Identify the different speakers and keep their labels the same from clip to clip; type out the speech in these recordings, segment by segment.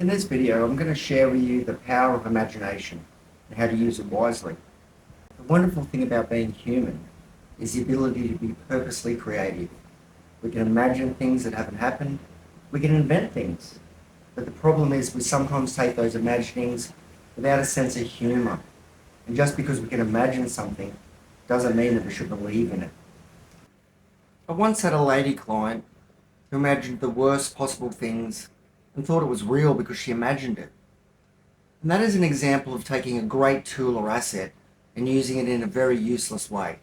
Speaker 1: In this video, I'm going to share with you the power of imagination and how to use it wisely. The wonderful thing about being human is the ability to be purposely creative. We can imagine things that haven't happened. We can invent things. But the problem is we sometimes take those imaginings without a sense of humour. And just because we can imagine something doesn't mean that we should believe in it. I once had a lady client who imagined the worst possible things and thought it was real because she imagined it. And that is an example of taking a great tool or asset and using it in a very useless way.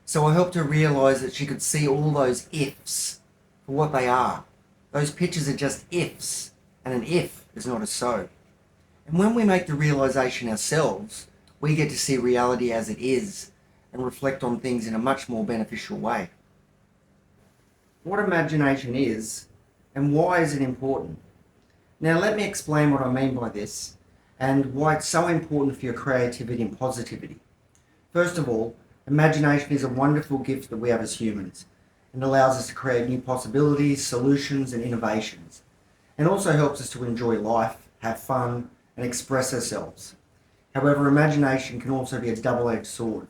Speaker 1: So I helped her realise that she could see all those ifs for what they are. Those pictures are just ifs, and an if is not a so. And when we make the realisation ourselves, we get to see reality as it is and reflect on things in a much more beneficial way. What imagination is and why is it important? Now let me explain what I mean by this and why it's so important for your creativity and positivity. First of all, imagination is a wonderful gift that we have as humans and allows us to create new possibilities, solutions and innovations, and also helps us to enjoy life, have fun and express ourselves. However, imagination can also be a double-edged sword.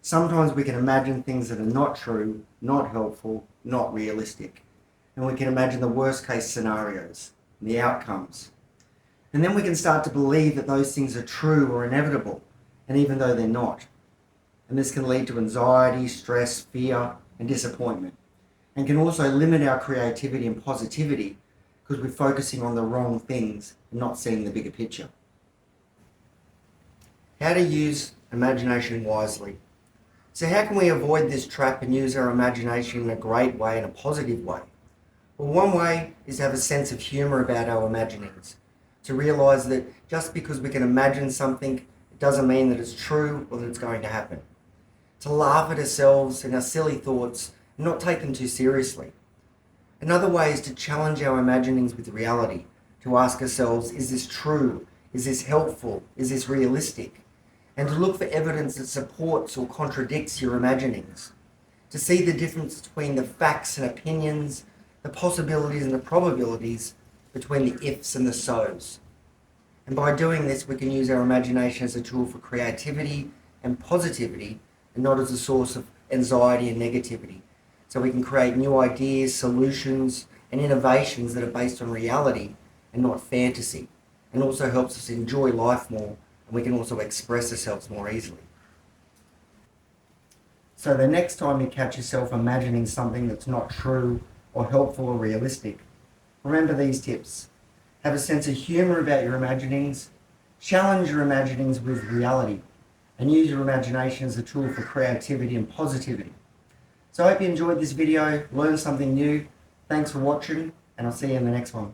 Speaker 1: Sometimes we can imagine things that are not true, not helpful, not realistic. And we can imagine the worst case scenarios and the outcomes. And then we can start to believe that those things are true or inevitable, and even though they're not. And this can lead to anxiety, stress, fear, and disappointment. And can also limit our creativity and positivity because we're focusing on the wrong things and not seeing the bigger picture. How to use imagination wisely. So how can we avoid this trap and use our imagination in a great way, in a positive way? Well, one way is to have a sense of humour about our imaginings. To realise that just because we can imagine something, it doesn't mean that it's true or that it's going to happen. To laugh at ourselves and our silly thoughts and not take them too seriously. Another way is to challenge our imaginings with reality. To ask ourselves, is this true? Is this helpful? Is this realistic? And to look for evidence that supports or contradicts your imaginings. To see the difference between the facts and opinions, the possibilities and the probabilities between the ifs and the so's. And by doing this, we can use our imagination as a tool for creativity and positivity and not as a source of anxiety and negativity. So we can create new ideas, solutions and innovations that are based on reality and not fantasy, and also helps us enjoy life more, and we can also express ourselves more easily. So the next time you catch yourself imagining something that's not true or helpful or realistic, remember these tips. Have a sense of humour about your imaginings, challenge your imaginings with reality, and use your imagination as a tool for creativity and positivity. So I hope you enjoyed this video, learned something new. Thanks for watching, and I'll see you in the next one.